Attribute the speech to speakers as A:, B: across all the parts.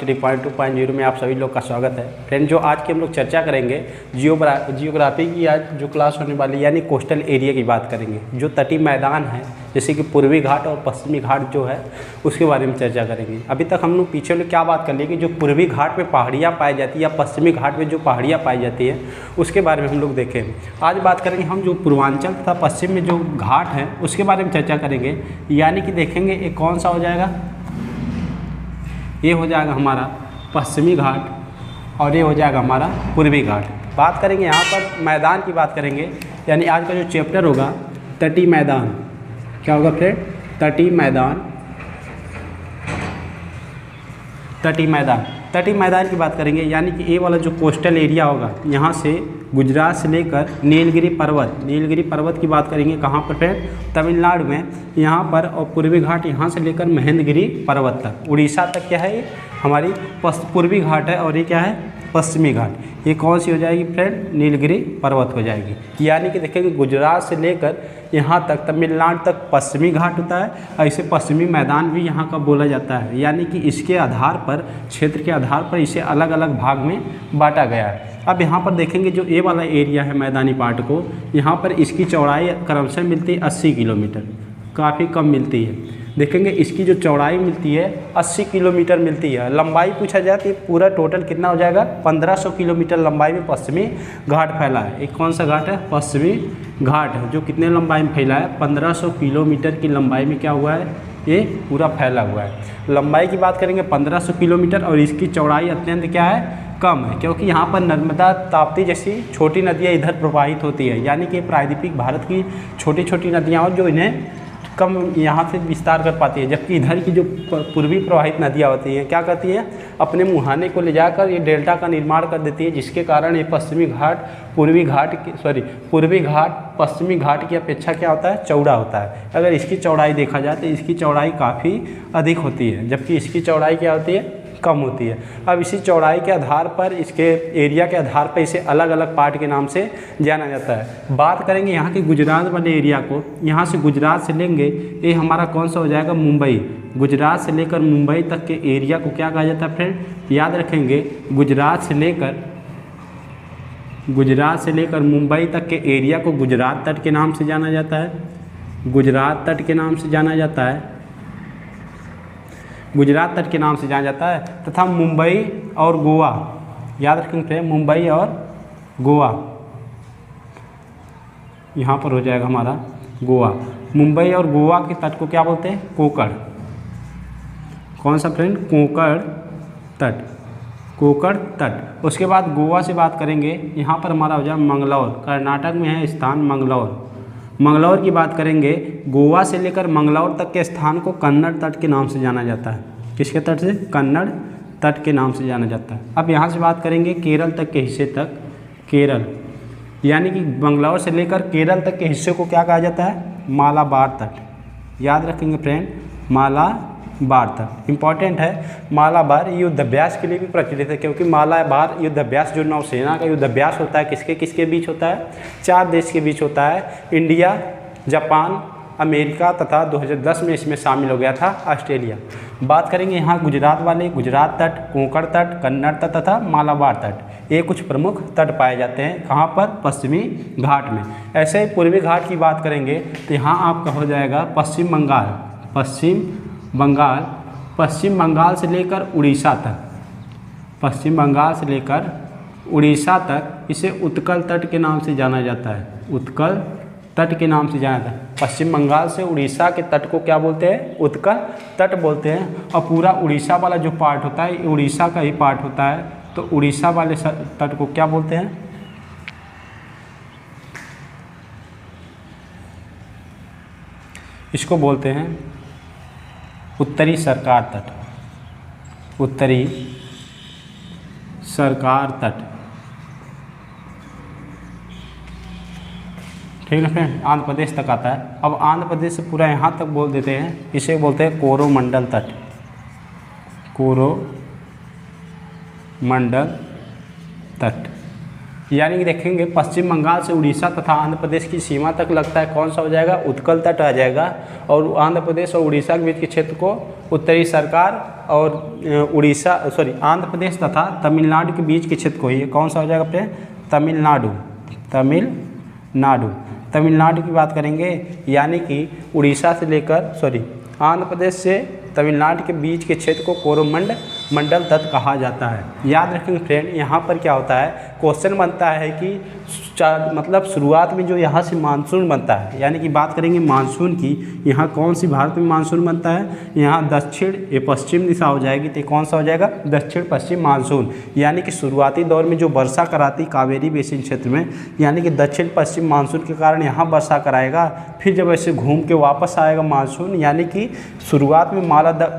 A: 3.2.0 में आप सभी लोग का स्वागत है। फ्रेंड, जो आज की हम लोग चर्चा करेंगे जियोग्राफी की आज जो क्लास होने वाली यानी कोस्टल एरिया की बात करेंगे। जो तटीय मैदान है जैसे कि पूर्वी घाट और पश्चिमी घाट जो है उसके बारे में चर्चा करेंगे। अभी तक हम लोग पीछे लोग क्या बात कर लिए कि जो पूर्वी घाट में पहाड़ियाँ पाई जाती है या पश्चिमी घाट में जो पहाड़ियाँ पाई जाती है उसके बारे में हम लोग देखें। आज बात करेंगे हम जो पूर्वांचल तथा पश्चिम में जो घाट है उसके बारे में चर्चा करेंगे। यानी कि देखेंगे एक कौन सा हो जाएगा, ये हो जाएगा हमारा पश्चिमी घाट और ये हो जाएगा हमारा पूर्वी घाट। बात करेंगे यहाँ पर मैदान की बात करेंगे, यानी आज का जो चैप्टर होगा तटीय मैदान। क्या होगा फ्रेंड? तटीय मैदान। तटीय मैदान, तटीय मैदान की बात करेंगे। यानी कि ये वाला जो कोस्टल एरिया होगा यहाँ से गुजरात से लेकर नीलगिरी पर्वत की बात करेंगे। कहाँ पर फ्रेंड? तमिलनाडु में यहाँ पर। और पूर्वी घाट यहाँ से लेकर महेंद्रगिरी पर्वत तक, उड़ीसा तक क्या है ये हमारी पूर्वी घाट है। और ये क्या है? पश्चिमी घाट। ये कौन सी हो जाएगी फ्रेंड? नीलगिरी पर्वत हो जाएगी। यानी कि देखेंगे गुजरात से लेकर यहाँ तक तमिलनाडु तक पश्चिमी घाट होता है और इसे पश्चिमी मैदान भी यहाँ का बोला जाता है। यानी कि इसके आधार पर, क्षेत्र के आधार पर इसे अलग अलग भाग में बांटा गया है। अब यहाँ पर देखेंगे जो ये वाला एरिया है मैदानी पार्ट को, यहाँ पर इसकी चौड़ाई क्रमशः मिलती है 80 किलोमीटर, काफ़ी कम मिलती है। देखेंगे इसकी जो चौड़ाई मिलती है 80 किलोमीटर मिलती है। लंबाई पूछा जाए तो पूरा टोटल कितना हो जाएगा? 1500 किलोमीटर लंबाई में पश्चिमी घाट फैला है। एक कौन सा घाट है? पश्चिमी घाट है, जो कितने लंबाई में फैला है? 1500 किलोमीटर की लंबाई में क्या हुआ है? ये पूरा फैला हुआ है। लंबाई की बात करेंगे 1500 किलोमीटर और इसकी चौड़ाई अत्यंत क्या है? कम है, क्योंकि यहाँ पर नर्मदा, ताप्ती जैसी छोटी नदियाँ इधर प्रवाहित होती है। यानी कि प्रायद्वीपीय भारत की छोटी छोटी नदियाँ और जो इन्हें कम यहाँ से विस्तार कर पाती है, जबकि इधर की जो पूर्वी प्रवाहित नदियाँ होती हैं क्या करती हैं? अपने मुहाने को ले जाकर ये डेल्टा का निर्माण कर देती है, जिसके कारण ये पश्चिमी घाट पूर्वी घाट पश्चिमी घाट की अपेक्षा क्या होता है? चौड़ा होता है। अगर इसकी चौड़ाई देखा जाए तो इसकी चौड़ाई काफ़ी अधिक होती है, जबकि इसकी चौड़ाई क्या होती है? कम होती है। अब इसी चौड़ाई के आधार पर, इसके एरिया के आधार पर इसे अलग अलग पार्ट के नाम से जाना जाता है। बात करेंगे यहाँ के गुजरात वाले एरिया को, यहाँ से गुजरात से लेंगे, ये हमारा कौन सा हो जाएगा? मुंबई। गुजरात से लेकर मुंबई तक के एरिया को क्या कहा जाता है फ्रेंड? याद रखेंगे गुजरात से लेकर मुंबई तक के एरिया को गुजरात तट के नाम से जाना जाता है। गुजरात तट के नाम से जाना जाता है, गुजरात तट के नाम से जाना जाता है। तथा मुंबई और गोवा, याद रखेंगे मुंबई और गोवा, यहाँ पर हो जाएगा हमारा गोवा। मुंबई और गोवा के तट को क्या बोलते हैं? कोंकण। कौन सा फ्रेंड? कोंकण तट, कोंकण तट। उसके बाद गोवा से बात करेंगे, यहाँ पर हमारा हो जाएगा मंगलौर। कर्नाटक में है स्थान मंगलौर। मंगलौर की बात करेंगे, गोवा से लेकर मंगलौर तक के स्थान को कन्नड़ तट के नाम से जाना जाता है। किसके तट से? कन्नड़ तट के नाम से जाना जाता है। अब यहाँ से बात करेंगे केरल तक के हिस्से तक, केरल, यानी कि मंगलौर से लेकर केरल तक के हिस्से को क्या कहा जाता है? मालाबार तट। याद रखेंगे फ्रेंड, मालाबार तट इंपॉर्टेंट है। मालाबार युद्ध अभ्यास के लिए भी प्रचलित है, क्योंकि मालाबार युद्ध अभ्यास जो नौसेना का युद्ध अभ्यास होता है किसके किसके बीच होता है? 4 देश के बीच होता है, इंडिया, जापान, अमेरिका तथा 2010 में इसमें शामिल हो गया था ऑस्ट्रेलिया। बात करेंगे यहाँ गुजरात वाले, गुजरात तट, कोंकण तट, कन्नड़ तट तथा मालाबार तट, ये कुछ प्रमुख तट पाए जाते हैं। कहाँ पर? पश्चिमी घाट में। ऐसे ही पूर्वी घाट की बात करेंगे तो यहाँ आपका हो जाएगा पश्चिम बंगाल। पश्चिम बंगाल से लेकर उड़ीसा तक, पश्चिम बंगाल से लेकर उड़ीसा तक इसे उत्कल तट के नाम से जाना जाता है। उत्कल तट के नाम से जाना जाता है। पश्चिम बंगाल से उड़ीसा के तट को क्या बोलते हैं? उत्कल तट बोलते हैं। और पूरा उड़ीसा वाला जो पार्ट होता है ये उड़ीसा का ही पार्ट होता है, तो उड़ीसा वाले तट को क्या बोलते हैं? इसको बोलते हैं उत्तरी सरकार तट। उत्तरी सरकार तट, ठीक है फ्रेंड। आंध्र प्रदेश तक आता है। अब आंध्र प्रदेश से पूरा यहाँ तक बोल देते हैं, इसे बोलते हैं कोरोमंडल तट। कोरोमंडल तट। यानी कि देखेंगे पश्चिम बंगाल से उड़ीसा तथा आंध्र प्रदेश की सीमा तक लगता है, कौन सा हो जाएगा, उत्कल तट आ जाएगा। और आंध्र प्रदेश और उड़ीसा के बीच के क्षेत्र को उत्तरी सरकार और आंध्र प्रदेश तथा तमिलनाडु के बीच के क्षेत्र को ही कौन सा हो जाएगा फ्रेंड, तमिलनाडु की बात करेंगे। यानी कि उड़ीसा से लेकर आंध्र प्रदेश से तमिलनाडु के बीच के क्षेत्र को कोरोमंडल तट कहा जाता है। याद रखेंगे फ्रेंड, यहाँ पर क्या होता है, क्वेश्चन बनता है कि मतलब शुरुआत में जो यहाँ से मानसून बनता है, यानी कि बात करेंगे मानसून की, यहाँ कौन सी भारत में मानसून बनता है, यहाँ दक्षिण ये पश्चिम दिशा हो जाएगी, तो कौन सा हो जाएगा, दक्षिण पश्चिम मानसून। यानी कि शुरुआती दौर में जो वर्षा कराती कावेरी बेसिन क्षेत्र में, यानी कि दक्षिण पश्चिम मानसून के कारण यहाँ वर्षा कराएगा। फिर जब ऐसे घूम के वापस आएगा मानसून, यानी कि शुरुआत में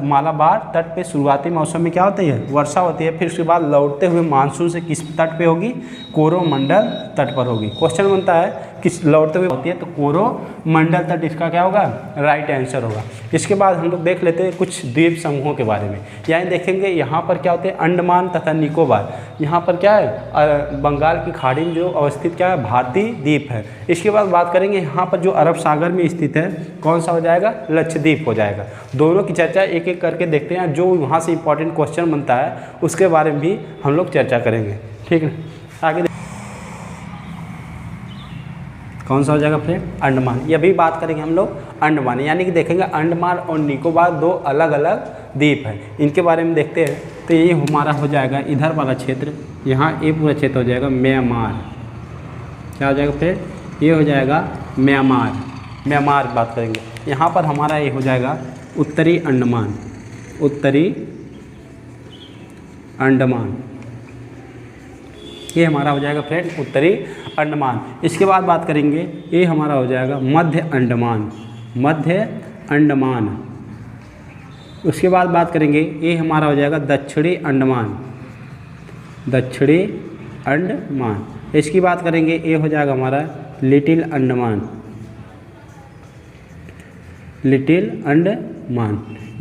A: मालाबार तट पे शुरुआती मौसम में क्या होती है, वर्षा होती है। फिर उसके बाद लौटते हुए मानसून से किस तट पे होगी, कोरोमंडल तट पर होगी। क्वेश्चन बनता है किस लौटते हुए होती है, तो कोरोमंडल तट इसका क्या होगा, राइट आंसर होगा। इसके बाद हम लोग देख लेते हैं कुछ द्वीप समूहों के बारे में। यानी देखेंगे यहाँ पर क्या होते हैं, अंडमान तथा निकोबार। यहाँ पर क्या है, बंगाल की खाड़ी में जो अवस्थित क्या है, भारतीय द्वीप है। इसके बाद बात करेंगे यहाँ पर जो अरब सागर में स्थित है, कौन सा हो जाएगा, लक्षद्वीप हो जाएगा। दोनों की चर्चा एक एक करके देखते हैं, जो वहाँ से इंपॉर्टेंट क्वेश्चन बनता है उसके बारे में भी हम लोग चर्चा करेंगे, ठीक है। आगे कौन सा हो जाएगा फ्रेंड, अंडमान। ये भी बात करेंगे हम लोग अंडमान, यानी कि देखेंगे अंडमान और निकोबार दो अलग अलग द्वीप हैं, इनके बारे में देखते हैं। तो ये हमारा हो जाएगा इधर वाला क्षेत्र, यहाँ ये पूरा क्षेत्र हो जाएगा म्यांमार। क्या हो जाएगा फ्रेंड, ये हो जाएगा म्यांमार बात करेंगे। यहाँ पर हमारा ये हो जाएगा उत्तरी अंडमान, ये हमारा हो जाएगा फ्रेंड उत्तरी अंडमान। इसके बाद बात करेंगे, ये हमारा हो जाएगा मध्य अंडमान। उसके बाद बात करेंगे, ये हमारा हो जाएगा दक्षिणी अंडमान। इसकी बात करेंगे, ये हो जाएगा हमारा लिटिल अंडमान।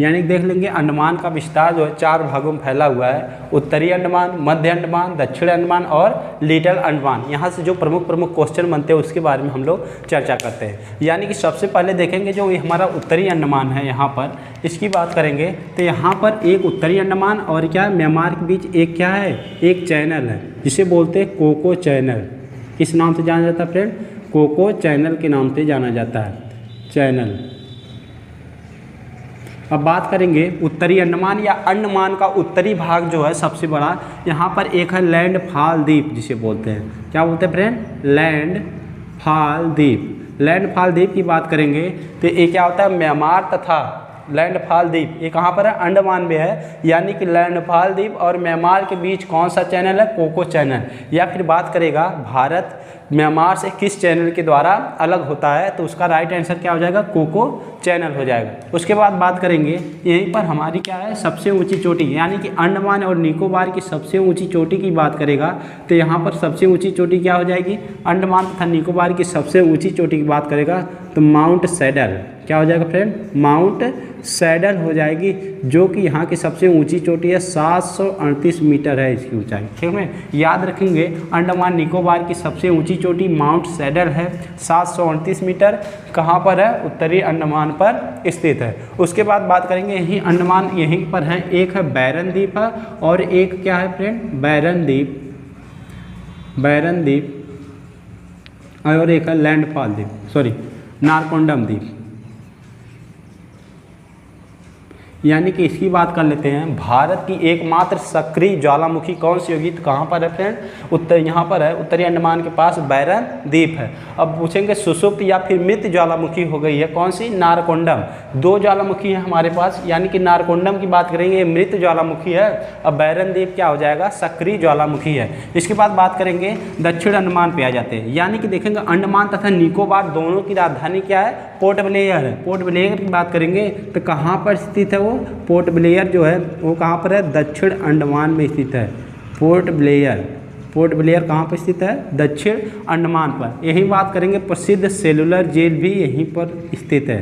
A: यानी देख लेंगे अंडमान का विस्तार जो है 4 भागों में फैला हुआ है, उत्तरी अंडमान, मध्य अंडमान, दक्षिण अंडमान और लिटिल अंडमान। यहाँ से जो प्रमुख क्वेश्चन बनते हैं उसके बारे में हम लोग चर्चा करते हैं। यानी कि सबसे पहले देखेंगे जो ये हमारा उत्तरी अंडमान है, यहाँ पर इसकी बात करेंगे तो यहाँ पर एक उत्तरी अंडमान और क्या म्यांमार के बीच एक क्या है, एक चैनल है जिसे बोलते हैं कोको चैनल। किस नाम से जाना जाता है फ्रेंड, कोको चैनल के नाम से जाना जाता है, चैनल। अब बात करेंगे उत्तरी अंडमान या अंडमान का उत्तरी भाग जो है सबसे बड़ा, यहाँ पर एक है लैंडफॉल द्वीप जिसे बोलते हैं। क्या बोलते हैं फ्रेंड, लैंडफॉल द्वीप की बात करेंगे तो ये क्या होता है, म्यांमार तथा लैंडफॉल द्वीप ये कहाँ पर है, अंडमान में है। यानी कि लैंडफॉल द्वीप और म्यांमार के बीच कौन सा चैनल है, कोको चैनल। या फिर बात करेगा भारत म्यांमार से किस चैनल के द्वारा अलग होता है, तो उसका राइट आंसर क्या हो जाएगा, कोको चैनल हो जाएगा। उसके बाद बात करेंगे यहीं पर हमारी क्या है सबसे ऊंची चोटी, यानी कि अंडमान और निकोबार की सबसे ऊंची चोटी की बात करेगा तो यहाँ पर सबसे ऊंची चोटी क्या हो जाएगी, अंडमान तथा निकोबार की सबसे ऊंची चोटी की बात करेगा तो माउंट सैडल। क्या हो जाएगा फ्रेंड, माउंट सैडल हो जाएगी, जो कि यहाँ की सबसे ऊंची चोटी है, 738 मीटर है इसकी ऊंचाई। ठीक है, याद रखेंगे अंडमान निकोबार की सबसे ऊंची चोटी माउंट सैडल है, 738 मीटर। कहाँ पर है, उत्तरी अंडमान पर स्थित है। उसके बाद बात करेंगे यही अंडमान यहीं पर है, एक है बैरन द्वीप है और एक क्या है फ्रेंड, बैरन द्वीप और एक है लैंडफॉल द्वीप, नारकोंडम द्वीप। यानी कि इसकी बात कर लेते हैं, भारत की एकमात्र सक्रिय ज्वालामुखी कौन सी होगी, तो कहाँ पर है फ्रेंड, यहाँ पर है, उत्तरी अंडमान के पास बैरन द्वीप है। अब पूछेंगे सुषुप्त या फिर मृत ज्वालामुखी हो गई है कौन सी, नारकोंडम। 2 ज्वालामुखी है हमारे पास, यानी कि नारकोंडम की बात करेंगे मृत ज्वालामुखी है, अब बैरन द्वीप क्या हो जाएगा, सक्रिय ज्वालामुखी है। इसके बाद बात करेंगे दक्षिण अंडमान पे आ जाते हैं। यानी कि देखेंगे अंडमान तथा निकोबार दोनों की राजधानी क्या है, पोर्ट ब्लेयर है। पोर्ट ब्लेयर की बात करेंगे तो कहाँ पर स्थित है वो, पोर्ट ब्लेयर जो है वो कहाँ पर है, दक्षिण अंडमान में स्थित है। पोर्ट ब्लेयर कहाँ पर स्थित है, दक्षिण अंडमान पर। यही बात करेंगे प्रसिद्ध सेलुलर जेल भी यहीं पर स्थित है।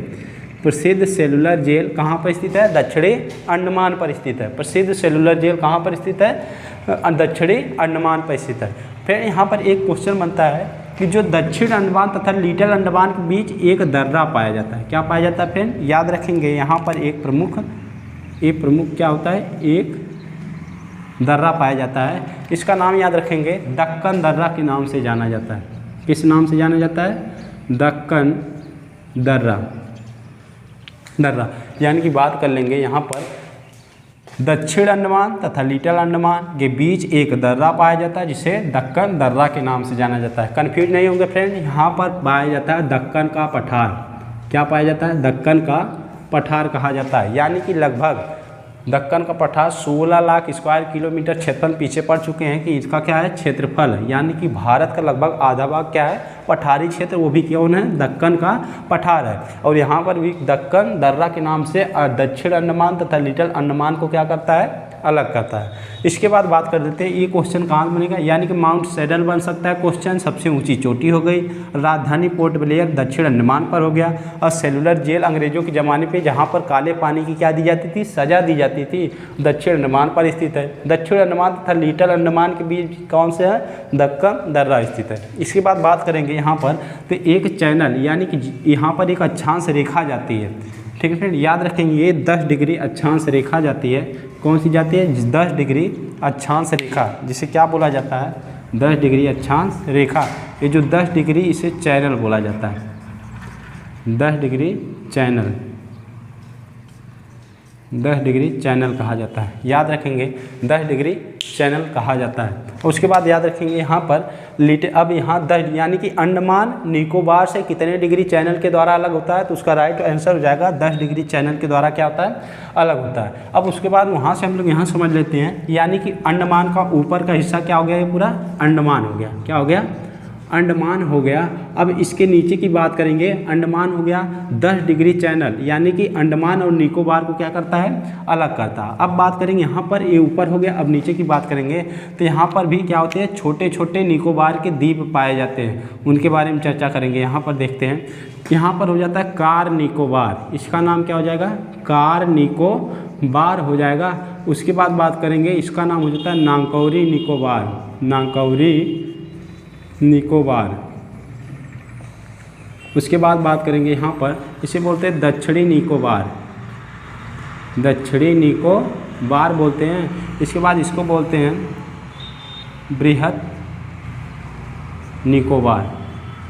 A: प्रसिद्ध सेलुलर जेल कहाँ पर स्थित है, दक्षिणी अंडमान पर स्थित है। प्रसिद्ध सेलुलर जेल कहाँ पर स्थित है, दक्षिणी अंडमान पर स्थित है। फिर यहाँ पर एक क्वेश्चन बनता है कि जो दक्षिण अंडमान तथा लिटिल अंडमान के बीच एक दर्रा पाया जाता है। क्या पाया जाता है फ्रेंड? याद रखेंगे यहाँ पर एक प्रमुख क्या होता है? एक दर्रा पाया जाता है। इसका नाम याद रखेंगे, दक्कन दर्रा के नाम से जाना जाता है। किस नाम से जाना जाता है? दक्कन दर्रा। यानी कि बात कर लेंगे यहाँ पर दक्षिण अंडमान तथा लिटिल अंडमान के बीच एक दर्रा पाया जाता है जिसे दक्कन दर्रा के नाम से जाना जाता है। कन्फ्यूज नहीं होंगे फ्रेंड, यहाँ पर पाया जाता है दक्कन का पठार। क्या पाया जाता है? दक्कन का पठार कहा जाता है। यानी कि लगभग दक्कन का पठार 16 लाख स्क्वायर किलोमीटर क्षेत्रफल पीछे पड़ चुके हैं कि इसका क्या है? क्षेत्रफल। यानी कि भारत का लगभग आधा भाग क्या है? पठारी क्षेत्र, वो भी कौन है? दक्कन का पठार है। और यहाँ पर भी दक्कन दर्रा के नाम से दक्षिण अंडमान तथा लिटिल अंडमान को क्या करता है? अलग करता है। इसके बाद बात कर देते हैं ये क्वेश्चन कहाँ बनेगा। यानी कि माउंट सैडल बन सकता है क्वेश्चन, सबसे ऊंची चोटी हो गई। राजधानी पोर्ट ब्लेयर दक्षिण अंडमान पर हो गया। और सेलुलर जेल अंग्रेजों के ज़माने पे जहाँ पर काले पानी की क्या दी जाती थी? सज़ा दी जाती थी, दक्षिण अंडमान पर स्थित है। दक्षिण अंडमान तथा लिटिल अंडमान के बीच कौन से है? दक्कन दर्रा स्थित है। इसके बाद बात करेंगे यहाँ पर तो एक चैनल, यानी कि यहाँ पर एक अक्षांश रेखा जाती है। ठीक है फ्रेंड, याद रखेंगे ये 10 डिग्री अक्षांश रेखा जाती है। कौन सी जाती है? 10 डिग्री अक्षांश रेखा, जिसे क्या बोला जाता है? 10 डिग्री अक्षांश रेखा। ये जो 10 डिग्री, इसे चैनल बोला जाता है। 10 डिग्री चैनल, 10 डिग्री चैनल कहा जाता है। याद रखेंगे 10 डिग्री चैनल कहा जाता है। उसके बाद याद रखेंगे यहाँ पर अब यहाँ 10 यानी कि अंडमान निकोबार से कितने डिग्री चैनल के द्वारा अलग होता है? तो उसका राइट आंसर हो जाएगा 10 डिग्री चैनल के द्वारा क्या होता है? अलग होता है। अब उसके बाद वहाँ से हम लोग यहाँ समझ लेते हैं, यानी कि अंडमान का ऊपर का हिस्सा क्या हो गया? ये पूरा अंडमान हो गया। क्या हो गया? अंडमान हो गया। अब इसके नीचे की बात करेंगे, अंडमान हो गया 10 डिग्री चैनल, यानी कि अंडमान और निकोबार को क्या करता है? अलग करता है। अब बात करेंगे यहाँ पर, ये ऊपर हो गया। अब नीचे की बात करेंगे तो यहाँ पर भी क्या होते हैं? छोटे छोटे निकोबार के द्वीप पाए जाते हैं, उनके बारे में चर्चा करेंगे। यहाँ पर देखते हैं, यहाँ पर हो जाता है कार निकोबार। इसका नाम क्या हो जाएगा? कार निकोबार हो जाएगा। उसके बाद बात करेंगे, इसका नाम हो जाता है नांकौरी निकोबार। नांकौरी निकोबार। उसके बाद बात करेंगे यहाँ पर, इसे बोलते हैं दक्षिणी निकोबार। दक्षिणी निकोबार बोलते हैं। इसके बाद इसको बोलते हैं बृहद निकोबार।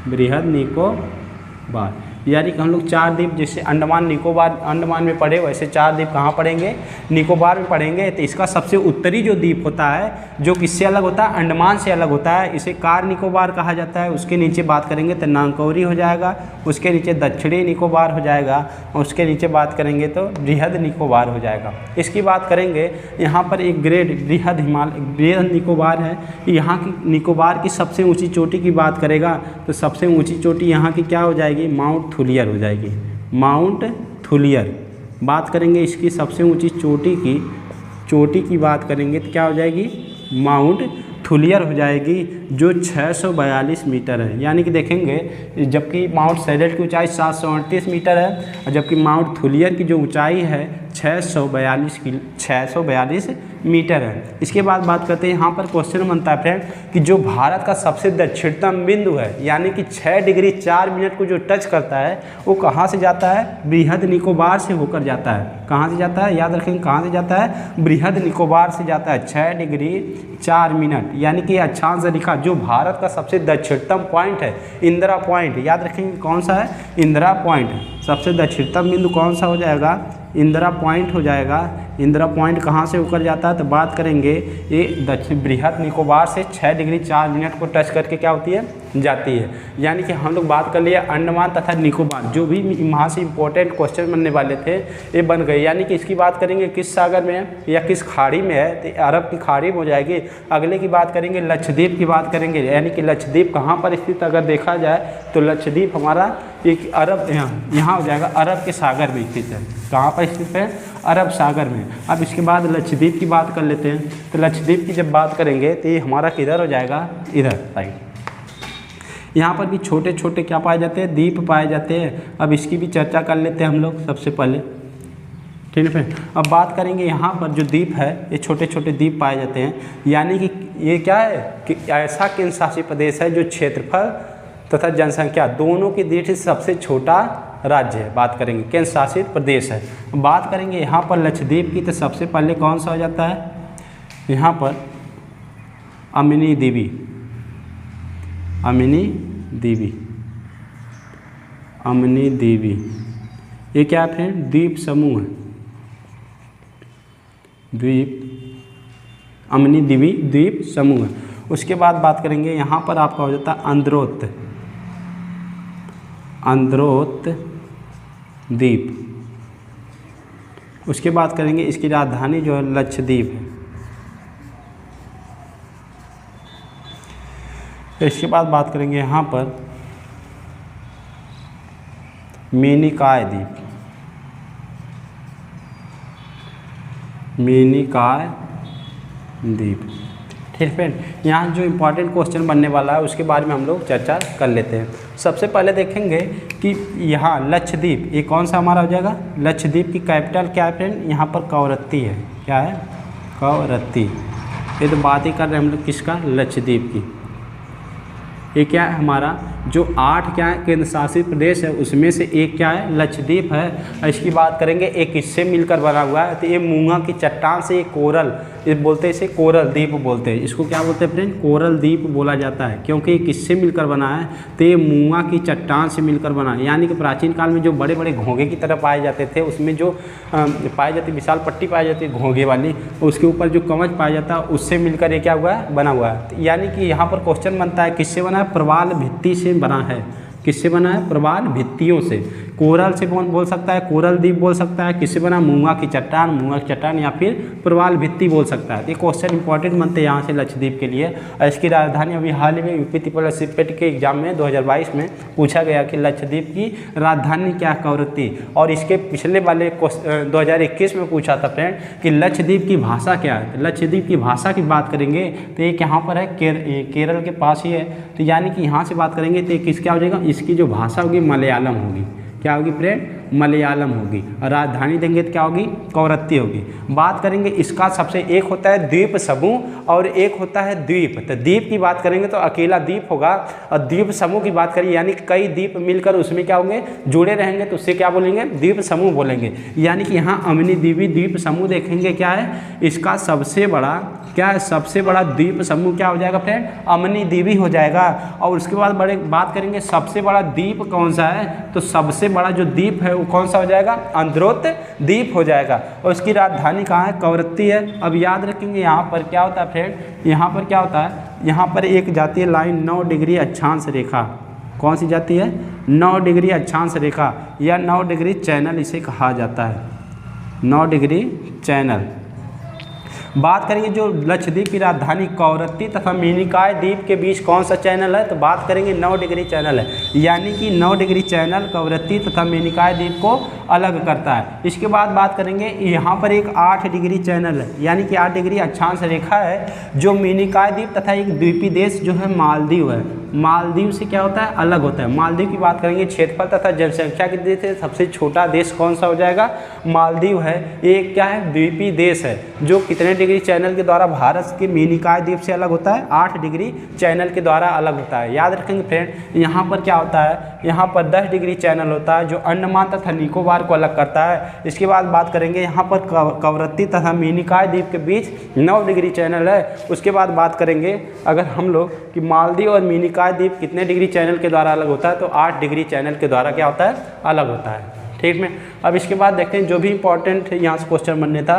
A: बृहद निकोबार, यानी कि हम लोग 4 द्वीप, जैसे अंडमान निकोबार अंडमान में पढ़े, वैसे 4 द्वीप कहाँ पढ़ेंगे? निकोबार में पढ़ेंगे। तो इसका सबसे उत्तरी जो द्वीप होता है, जो किससे अलग होता है? अंडमान से अलग होता है, इसे कार निकोबार कहा जाता है। उसके नीचे बात करेंगे तो नांकौरी हो जाएगा। उसके नीचे दक्षिणी निकोबार हो जाएगा। और उसके नीचे बात करेंगे तो बृहद निकोबार हो जाएगा। इसकी बात करेंगे, यहाँ पर एक ग्रेड बृहद निकोबार है। यहाँ की निकोबार की सबसे ऊँची चोटी की बात करेगा तो सबसे ऊँची चोटी यहाँ की क्या हो जाएगी? माउंट थुलियर हो जाएगी। माउंट थुलियर बात करेंगे, इसकी सबसे ऊंची चोटी की बात करेंगे तो क्या हो जाएगी? माउंट थुलियर हो जाएगी, जो 642 मीटर है। यानी कि देखेंगे, जबकि माउंट सैडल की ऊंचाई 738 मीटर है, और जबकि माउंट थुलियर की जो ऊंचाई है 642 मीटर है। इसके बाद बात करते हैं, यहाँ पर क्वेश्चन बनता है फ्रेंड कि जो भारत का सबसे दक्षिणतम बिंदु है, यानी कि 6 डिग्री 4 मिनट को जो टच करता है, वो कहाँ से जाता है? बृहद निकोबार से होकर जाता है। कहाँ से जाता है? याद रखेंगे, कहाँ से जाता है? बृहद निकोबार से जाता है। 6 डिग्री 4 मिनट, यानी कि अक्षांश रेखा जो भारत का सबसे दक्षिणतम पॉइंट है, इंदिरा पॉइंट। याद रखेंगे कौन सा है? इंदिरा पॉइंट। सबसे दक्षिणतम बिंदु कौन सा हो जाएगा? इंदिरा पॉइंट हो जाएगा। इंदिरा पॉइंट कहाँ से होकर जाता है? तो बात करेंगे, ये दक्षिण बृहद निकोबार से 6 डिग्री 4 मिनट को टच करके क्या होती है? जाती है। यानी कि हम लोग बात कर लिया अंडमान तथा निकोबार, जो भी वहाँ से इंपॉर्टेंट क्वेश्चन बनने वाले थे ये बन गए। यानी कि इसकी बात करेंगे किस सागर में है या किस खाड़ी में है, तो अरब की खाड़ी में हो जाएगी। अगले की बात करेंगे लक्षद्वीप की बात करेंगे, यानी कि लक्षद्वीप कहाँ पर स्थित अगर देखा जाए तो लक्षद्वीप हमारा एक अरब यहाँ हो जाएगा, अरब के सागर में स्थित है। कहाँ पर स्थित है? अरब सागर में। अब इसके बाद लक्षद्वीप की बात कर लेते हैं। तो लक्षद्वीप की जब बात करेंगे तो ये हमारा किधर हो जाएगा? इधर साइड। यहाँ पर भी छोटे छोटे क्या पाए जाते हैं? द्वीप पाए जाते हैं। अब इसकी भी चर्चा कर लेते हैं हम लोग सबसे पहले। ठीक है फ्रेंड। अब बात करेंगे यहाँ पर जो द्वीप है, ये छोटे छोटे द्वीप पाए जाते हैं, यानी कि ये क्या है कि ऐसा केंद्र शासित प्रदेश है जो क्षेत्रफल तथा जनसंख्या दोनों की दृष्टि से सबसे छोटा राज्य है। बात करेंगे केंद्र शासित प्रदेश है। बात करेंगे यहाँ पर लक्षद्वीप की, तो सबसे पहले कौन सा हो जाता है, यहाँ पर अमिनी द्वीप, अमिनी द्वीप, अमिनी द्वीप, ये क्या है फ्रेंड, द्वीप समूह है, द्वीप, अमिनी द्वीप द्वीप समूह है। उसके बाद बात करेंगे यहाँ पर आपका हो जाता है अंद्रोत, अंद्रोत द्वीप। उसके बाद करेंगे इसकी राजधानी जो है लक्षद्वीप है। इसके बाद बात करेंगे यहाँ पर मेनिकाय द्वीप, मेनिकाय द्वीप। ठीक फ्रेंड, यहाँ जो इम्पोर्टेंट क्वेश्चन बनने वाला है उसके बारे में हम लोग चर्चा कर लेते हैं। सबसे पहले देखेंगे कि यहाँ लक्षद्वीप, ये कौन सा हमारा हो जाएगा, लक्षद्वीप की कैपिटल क्या है फ्रेंड, यहाँ पर कवरत्ती है। क्या है, कवरत्ती। ये तो बात ही कर रहे हैं हम लोग किसका, लक्षद्वीप की। ये क्या है हमारा जो 8 क्या है केंद्र शासित प्रदेश है, उसमें से एक क्या है, लक्षद्वीप है। इसकी बात करेंगे, एक इससे मिलकर बना हुआ है। तो ये मूंगा की चट्टान से, ये कोरल, ये बोलते हैं, इसे कोरल द्वीप बोलते हैं। इसको क्या बोलते हैं फ्रेंड, कोरल द्वीप बोला जाता है, क्योंकि ये किससे मिलकर बना है, तो ये मूंगा की चट्टान से मिलकर बना है। यानी कि प्राचीन काल में जो बड़े बड़े घोंघे की तरह पाए जाते थे, उसमें जो पाई जाती विशाल पट्टी पाई जाती है घोंघे वाली, उसके ऊपर जो कवच पाया जाता है, उससे मिलकर ये क्या हुआ है, बना हुआ है। यानी कि यहाँ पर क्वेश्चन बनता है किससे बना है, प्रवाल भित्ति से बना है। किससे बना है, प्रवाल भित्तियों से। कोरल से कौन बोल सकता है, कोरल द्वीप बोल सकता है। किससे बना, मूंगा की चट्टान, मूंगा की चट्टान, या फिर प्रवाल भित्ति बोल सकता है। ये क्वेश्चन इंपॉर्टेंट बनते हैं यहाँ से लक्षद्वीप के लिए। और इसकी राजधानी अभी हाल ही में यूपी ट्रिपल एसपीटी के एग्जाम में 2022 में पूछा गया कि लक्षद्वीप की राजधानी क्या, कवरत्ती। और इसके पिछले वाले 2021 में पूछा था फ्रेंड कि लक्षद्वीप की भाषा क्या है। लक्षद्वीप की भाषा की बात करेंगे तो ये यहाँ पर है, केरल के पास ही है। तो यानी कि यहाँ से बात करेंगे तो ये किस क्या हो जाएगा, इसकी जो भाषा होगी मलयालम होगी। क्या होगी फ्रेंड, मलयालम होगी। और राजधानी देंगे तो क्या होगी, कवरत्ती होगी। बात करेंगे इसका सबसे, एक होता है द्वीप समूह और एक होता है द्वीप। तो द्वीप की बात करेंगे तो अकेला द्वीप होगा, और द्वीप समूह की बात करें यानी कई द्वीप मिलकर उसमें क्या होंगे, जुड़े रहेंगे, तो उससे क्या बोलेंगे, द्वीप समूह बोलेंगे। यानी कि यहाँ अमिनी द्वीप समूह देखेंगे क्या है, इसका सबसे बड़ा क्या है, सबसे बड़ा द्वीप समूह क्या हो जाएगा फ्रेंड, अमिनी द्वीप हो जाएगा। और उसके बाद बात करेंगे सबसे बड़ा द्वीप कौन सा है, तो सबसे बड़ा जो द्वीप है वो कौन सा हो जाएगा, अंद्रोत द्वीप हो जाएगा। और उसकी राजधानी कहाँ है, कवरत्ती है। अब याद रखेंगे यहाँ पर क्या होता है फ्रेंड, यहाँ पर क्या होता है, यहाँ पर एक जाती है लाइन 9 डिग्री अक्षांश रेखा। कौन सी जाती है, 9 डिग्री अक्षांश रेखा, या 9 डिग्री चैनल इसे कहा जाता है, 9 डिग्री चैनल। बात करेंगे जो लक्षद्वीप की राजधानी कवरत्ती तथा मेनिकाय द्वीप के बीच कौन सा चैनल है, तो बात करेंगे 9 डिग्री चैनल है। यानी कि 9 डिग्री चैनल कवरत्ती तथा मेनिकाय द्वीप को अलग करता है। इसके बाद बात करेंगे यहाँ पर एक 8 डिग्री चैनल है, यानी कि 8 डिग्री अक्षांश रेखा है जो मेनिकाय द्वीप तथा एक द्वीपी देश जो है मालदीव है, मालदीव से क्या होता है, अलग होता है। मालदीव की बात करेंगे क्षेत्रफल तथा जनसंख्या की दृष्टि से सबसे छोटा देश कौन सा हो जाएगा, मालदीव है। ये क्या है, द्वीपी देश है जो कितने डिग्री चैनल के द्वारा भारत के मेनिकाय द्वीप से अलग होता है, 8 डिग्री चैनल के द्वारा अलग होता है। याद रखेंगे फ्रेंड, यहाँ पर क्या होता है, यहाँ पर 10 डिग्री चैनल होता है जो अंडमान तथा निकोबार को अलग करता है। इसके बाद बात करेंगे यहाँ पर कवरत्ती तथा मेनिकाय द्वीप के बीच 9 डिग्री चैनल है। उसके बाद बात करेंगे अगर हम लोग कि मालदीव और मेनिकाय द्वीप कितने डिग्री चैनल के द्वारा अलग होता है, तो 8 डिग्री चैनल के द्वारा क्या होता है, अलग होता है। ठीक है। अब इसके बाद देखते हैं जो भी इंपॉर्टेंट यहाँ से क्वेश्चन बनने था